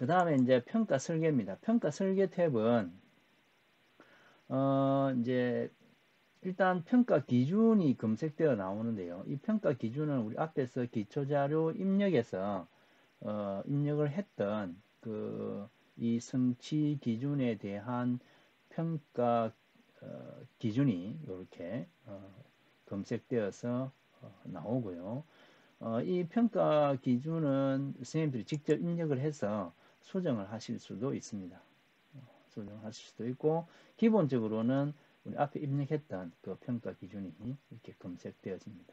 그 다음에 이제 평가 설계입니다. 평가 설계 탭은 이제 일단 평가 기준이 검색되어 나오는데요. 이 평가 기준은 우리 앞에서 기초자료 입력에서 입력을 했던 이 성취 기준에 대한 평가 기준이 이렇게 검색되어서 나오고요. 이 평가 기준은 선생님들이 직접 입력을 해서 수정을 하실 수도 있습니다. 수정하실 수도 있고, 기본적으로는 우리 앞에 입력했던 그 평가 기준이 이렇게 검색되어집니다.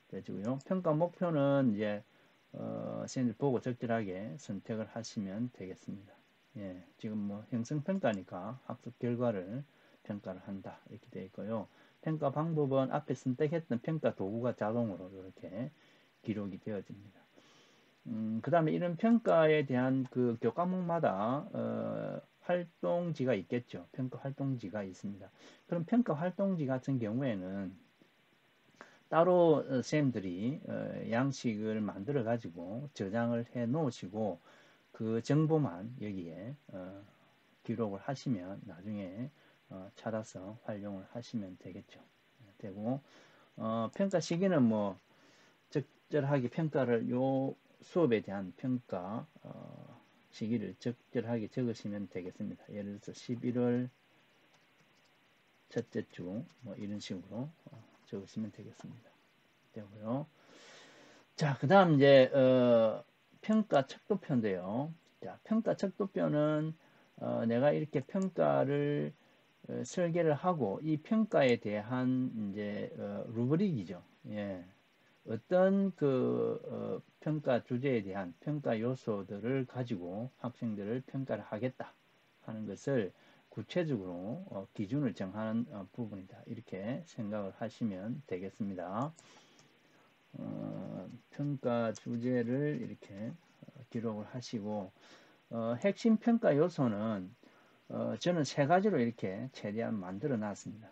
되고요. 평가 목표는 이제 선생님들 보고 적절하게 선택을 하시면 되겠습니다. 예, 지금 뭐 형성평가니까 학습 결과를 평가를 한다 이렇게 되어 있고요. 평가 방법은 앞에 선택했던 평가 도구가 자동으로 이렇게 기록이 되어집니다. 그 다음에 이런 평가에 대한 그 교과목마다 활동지가 있겠죠. 평가 활동지가 있습니다. 그럼 평가 활동지 같은 경우에는 따로 선생님들이 양식을 만들어 가지고 저장을 해 놓으시고 그 정보만 여기에 기록을 하시면 나중에 찾아서 활용을 하시면 되겠죠. 되고 평가 시기는 뭐 적절하게 평가를 요 수업에 대한 평가 시기를 적절하게 적으시면 되겠습니다. 예를 들어서 11월 첫째 주 뭐 이런 식으로 적으시면 되겠습니다. 되고요. 자, 그 다음 이제 평가 척도표인데요. 자, 평가 척도표는 내가 이렇게 평가를 설계를 하고 이 평가에 대한 이제 루브릭이죠. 예. 어떤 평가 주제에 대한 평가 요소들을 가지고 학생들을 평가를 하겠다 하는 것을 구체적으로 기준을 정하는 부분이다. 이렇게 생각을 하시면 되겠습니다. 평가 주제를 이렇게 기록을 하시고 핵심 평가 요소는 저는 세 가지로 이렇게 최대한 만들어 놨습니다.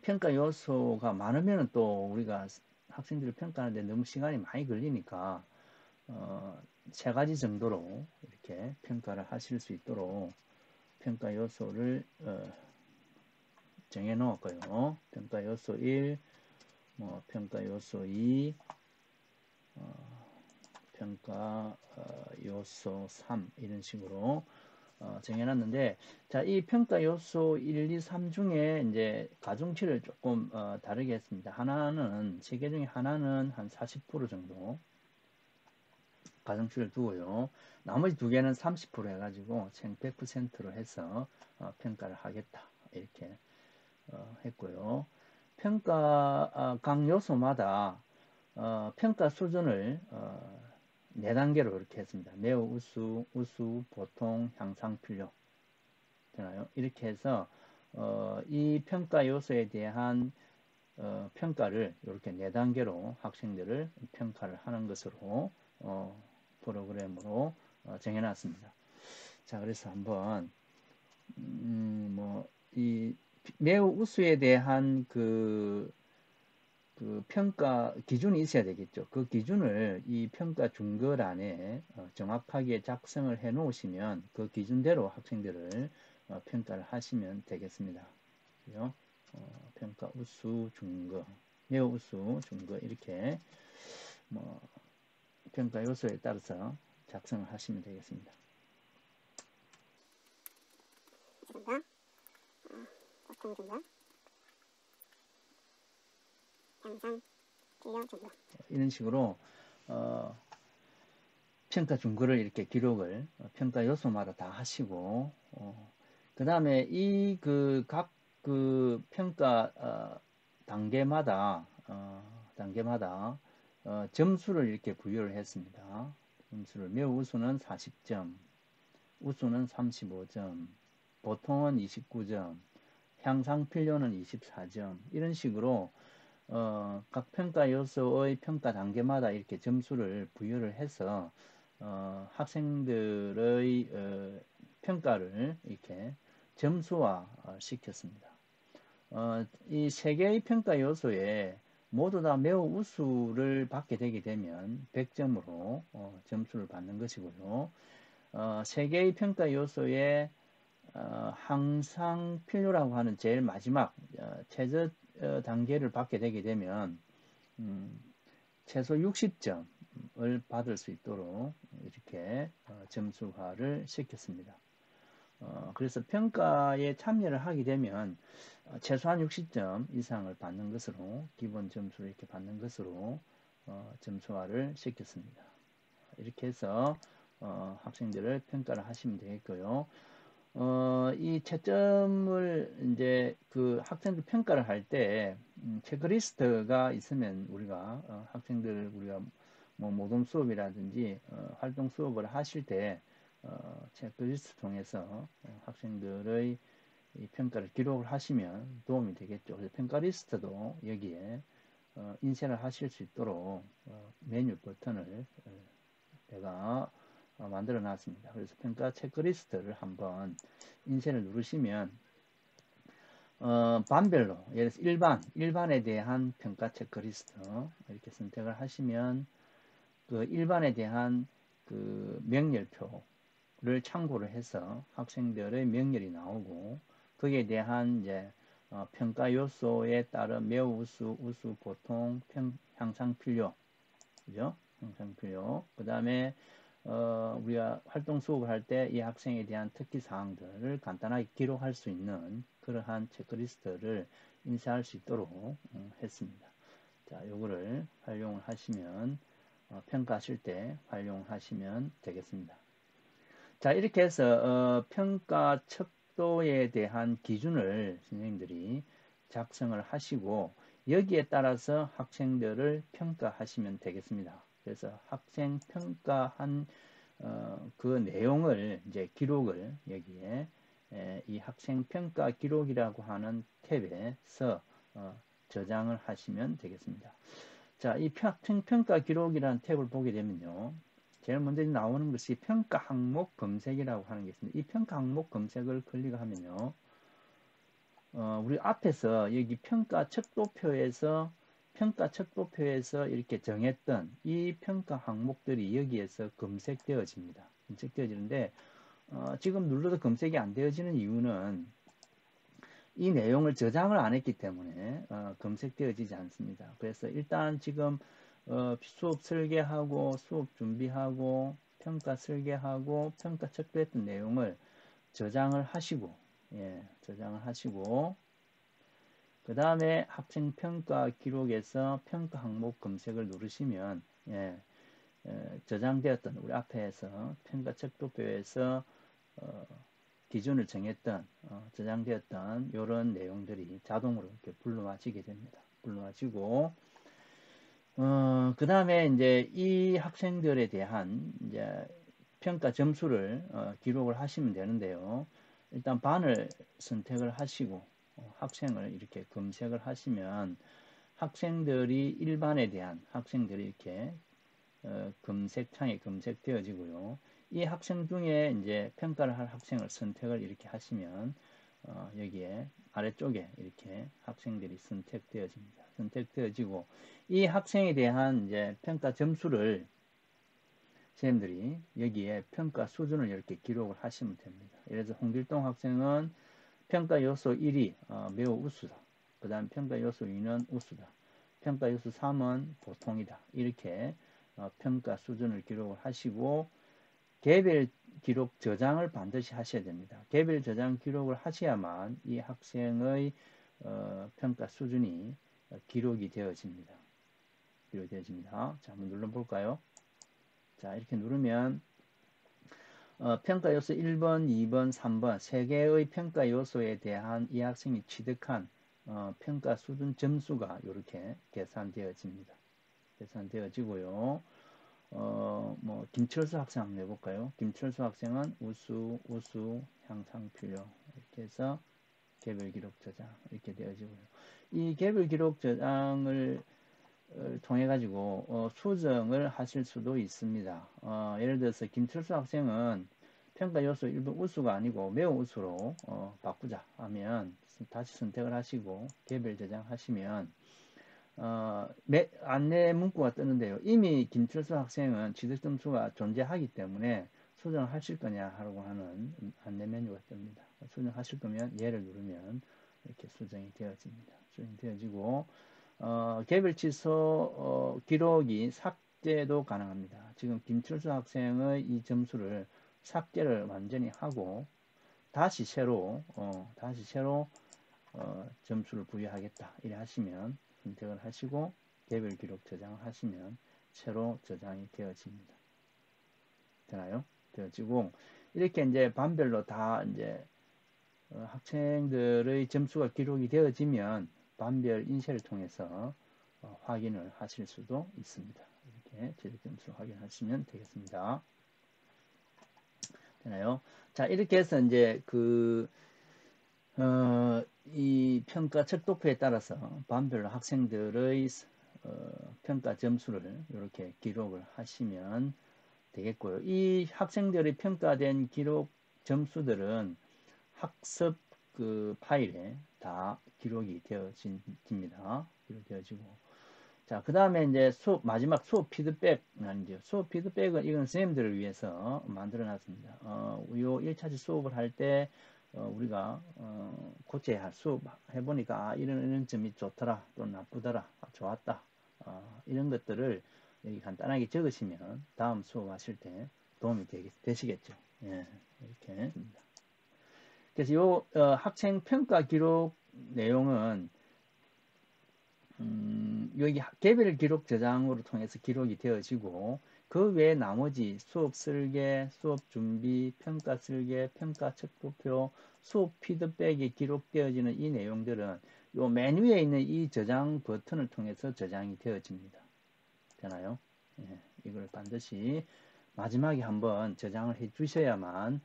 평가 요소가 많으면 또 우리가 학생들을 평가하는데 너무 시간이 많이 걸리니까 세 가지 정도로 이렇게 평가를 하실 수 있도록 평가 요소를 정해 놓았고요. 평가 요소 1, 평가 요소 2, 평가 요소 3 이런 식으로 정해놨는데, 자, 이 평가 요소 1, 2, 3 중에 이제 가중치를 조금 다르게 했습니다. 하나는, 세 개 중에 하나는 한 40% 정도 가중치를 두고요. 나머지 두 개는 30% 해가지고 총 100%로 해서 평가를 하겠다. 이렇게 했고요. 평가 각 요소마다 평가 수준을 4단계로 이렇게 했습니다. 매우 우수, 우수, 보통, 향상, 필요. 되나요? 이렇게 해서 이 평가 요소에 대한 평가를 이렇게 4단계로 학생들을 평가를 하는 것으로 프로그램으로 정해놨습니다. 자, 그래서 한번 이 매우 우수에 대한 그 평가 기준이 있어야 되겠죠. 그 기준을 이 평가 준거란에 정확하게 작성을 해 놓으시면 그 기준대로 학생들을 평가를 하시면 되겠습니다. 그죠? 평가 우수, 중거, 매우 우수, 중거 이렇게 평가 요소에 따라서 작성을 하시면 되겠습니다. 보통 중거, 향상, 필요 중거 이런 식으로 평가 준거를 이렇게 기록을 평가 요소마다 다 하시고 그 다음에 이 각 평가 단계마다 점수를 이렇게 부여를 했습니다. 점수를 매우 우수는 40점, 우수는 35점, 보통은 29점, 향상 필요는 24점 이런 식으로 각 평가 요소의 평가 단계마다 이렇게 점수를 부여를 해서 학생들의 평가를 이렇게 점수화 시켰습니다. 이 세 개의 평가 요소에 모두 다 매우 우수를 받게 되게 되면 100점으로 점수를 받는 것이고요. 3개의 평가 요소에 항상 필요라고 하는 제일 마지막 최저 단계를 받게 되게 되면 최소 60점을 받을 수 있도록 이렇게 점수화를 시켰습니다. 그래서 평가에 참여를 하게 되면 최소한 60점 이상을 받는 것으로 기본 점수를 이렇게 받는 것으로 점수화를 시켰습니다. 이렇게 해서 학생들을 평가를 하시면 되겠고요. 이 채점을 이제 그 학생들 평가를 할 때 체크리스트가 있으면 우리가 학생들 우리가 뭐 모범 수업이라든지 활동 수업을 하실 때 체크리스트 통해서 학생들의 이 평가를 기록을 하시면 도움이 되겠죠. 그래서 평가 리스트도 여기에 인쇄를 하실 수 있도록 메뉴 버튼을 제가 만들어 놨습니다. 그래서 평가 체크리스트를 한번 인쇄를 누르시면 반별로 예를 들어서 일반에 대한 평가 체크리스트 이렇게 선택을 하시면 그 일반에 대한 그 명렬표를 참고를 해서 학생들의 명렬이 나오고 거기에 대한 이제 평가 요소에 따른 매우 우수, 보통, 향상 필요, 그죠? 향상 필요. 그 다음에 우리가 활동 수업을 할 때 이 학생에 대한 특기 사항들을 간단하게 기록할 수 있는 그러한 체크리스트를 인쇄할 수 있도록 했습니다. 자, 요거를 활용을 하시면 평가하실 때 활용하시면 되겠습니다. 자, 이렇게 해서 평가 척도에 대한 기준을 선생님들이 작성을 하시고 여기에 따라서 학생들을 평가하시면 되겠습니다. 그래서 학생 평가한 그 내용을 이제 기록을 여기에 이 학생 평가 기록이라고 하는 탭에서 저장을 하시면 되겠습니다. 자, 이 학생 평가 기록이라는 탭을 보게 되면요. 제일 먼저 나오는 것이 평가 항목 검색이라고 하는 게 있습니다. 이 평가 항목 검색을 클릭하면요. 우리 앞에서 여기 평가 척도표에서 이렇게 정했던 이 평가 항목들이 여기에서 검색되어집니다. 검색되어지는데 지금 눌러도 검색이 안 되어지는 이유는 이 내용을 저장을 안 했기 때문에 검색되어지지 않습니다. 그래서 일단 지금 수업 설계하고 수업 준비하고 평가 설계하고 평가 척도했던 내용을 저장을 하시고 저장을 하시고 그 다음에 학생 평가 기록에서 평가 항목 검색을 누르시면 저장되었던 우리 앞에서 평가 척도표에서 기준을 정했던 저장되었던 이런 내용들이 자동으로 이렇게 불러와지게 됩니다. 불러와지고 그 다음에 이제 이 학생들에 대한 이제 평가 점수를 기록을 하시면 되는데요. 일단 반을 선택을 하시고 학생을 이렇게 검색을 하시면 학생들이 일반에 대한 학생들이 이렇게 검색창에 검색되어지고요. 이 학생 중에 이제 평가를 할 학생을 선택을 이렇게 하시면 여기에 아래쪽에 이렇게 학생들이 선택되어집니다. 선택되어지고 이 학생에 대한 이제 평가 점수를 선생님들이 여기에 평가 수준을 이렇게 기록을 하시면 됩니다. 예를 들어서 홍길동 학생은 평가 요소 1이 매우 우수다. 그 다음 평가 요소 2는 우수다. 평가 요소 3은 보통이다. 이렇게 평가 수준을 기록을 하시고 개별 기록 저장을 반드시 하셔야 됩니다. 개별 저장 기록을 하셔야만 이 학생의 평가 수준이 기록이 되어집니다. 기록이 되어집니다. 자, 한번 눌러볼까요? 자, 이렇게 누르면 평가 요소 1번, 2번, 3번 세 개의 평가 요소에 대한 이 학생이 취득한 평가 수준 점수가 이렇게 계산되어집니다. 계산되어지고요. 뭐 김철수 학생 한번 해볼까요? 김철수 학생은 우수, 향상 필요 이렇게 해서 개별 기록 저장 이렇게 되어지고요. 이 개별 기록 저장을 통해 가지고 수정을 하실 수도 있습니다. 예를 들어서 김철수 학생은 평가 요소 1번 우수가 아니고 매우 우수로 바꾸자 하면 다시 선택을 하시고 개별 저장 하시면 안내 문구가 뜨는데요. 이미 김철수 학생은 취득 점수가 존재하기 때문에 수정하실 거냐 하라고 하는 안내 메뉴가 뜹니다. 수정하실 거면 얘를 누르면 이렇게 수정이 되어집니다. 수정이 되어지고 개별 취소 기록이 삭제도 가능합니다. 지금 김철수 학생의 이 점수를 삭제를 완전히 하고 다시 새로 점수를 부여하겠다 이래 하시면 선택을 하시고 개별 기록 저장을 하시면 새로 저장이 되어집니다. 되나요? 되어지고 이렇게 이제 반별로 다 이제 학생들의 점수가 기록이 되어지면 반별 인쇄를 통해서 확인을 하실 수도 있습니다. 이렇게 취득 점수 확인하시면 되겠습니다. 되나요? 자, 이렇게 해서 이제 이 평가 척도표에 따라서 반별로 학생들의 평가 점수를 이렇게 기록을 하시면 되겠고요. 이 학생들의 평가된 기록 점수들은 학습 파일에 다 기록이 되어집니다. 기록되어지고. 자, 그 다음에 이제 마지막 수업 피드백 아니죠. 수업 피드백은 이건 선생님들을 위해서 만들어 놨습니다. 요 1차시 수업을 할 때, 우리가, 고쳐야 할 수업 해보니까, 이런 점이 좋더라, 또 나쁘더라, 좋았다, 이런 것들을 여기 간단하게 적으시면 다음 수업 하실 때 도움이 되시겠죠. 예, 이렇게. 그래서 요 학생 평가 기록 내용은 여기 개별 기록 저장으로 통해서 기록이 되어지고 그 외에 나머지 수업 설계, 수업 준비, 평가 설계, 평가 척도표, 수업 피드백이 기록되어지는 이 내용들은 요 맨 위에 있는 이 저장 버튼을 통해서 저장이 되어집니다. 되나요? 예, 이걸 반드시 마지막에 한번 저장을 해 주셔야만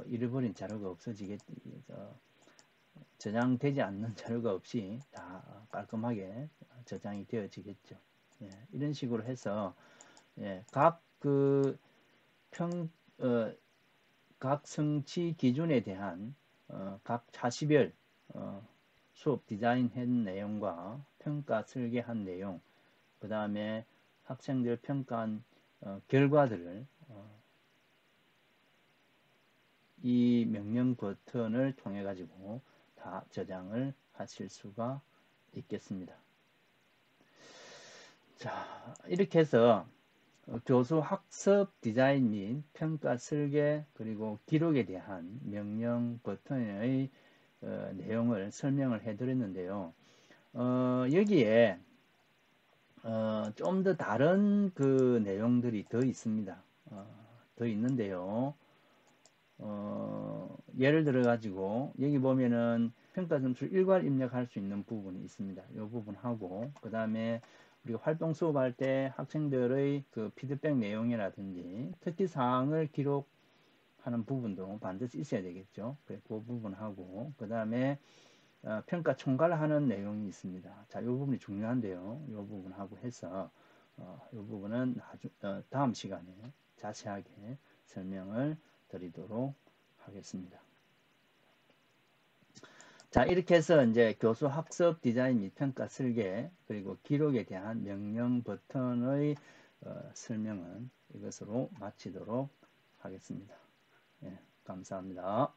잃어버린 자료가 없어지겠 저장되지 않는 자료가 없이 다 깔끔하게 저장이 되어지겠죠. 예, 이런 식으로 해서 예, 각 성취 기준에 대한 각 차시별 수업 디자인한 내용과 평가 설계한 내용, 그 다음에 학생들 평가한 결과들을 이 명령 버튼을 통해 가지고 다 저장을 하실 수가 있겠습니다. 자, 이렇게 해서 교수 학습 디자인 및 평가 설계 그리고 기록에 대한 명령 버튼의 내용을 설명을 해드렸는데요. 여기에 좀 더 다른 그 내용들이 더 있습니다. 더 있는데요. 예를 들어 가지고 여기 보면은 평가 점수 일괄 입력할 수 있는 부분이 있습니다. 이 부분하고 그 다음에 우리가 활동 수업할 때 학생들의 그 피드백 내용이라든지 특기사항을 기록하는 부분도 반드시 있어야 되겠죠. 그 부분하고 그 다음에 평가 총괄하는 내용이 있습니다. 자, 이 부분이 중요한데요. 이 부분하고 해서 이 부분은 다음 시간에 자세하게 설명을 드리도록 하겠습니다. 자, 이렇게 해서 이제 교수 학습 디자인 및 평가 설계 그리고 기록에 대한 명령 버튼의 설명은 이것으로 마치도록 하겠습니다. 예, 감사합니다.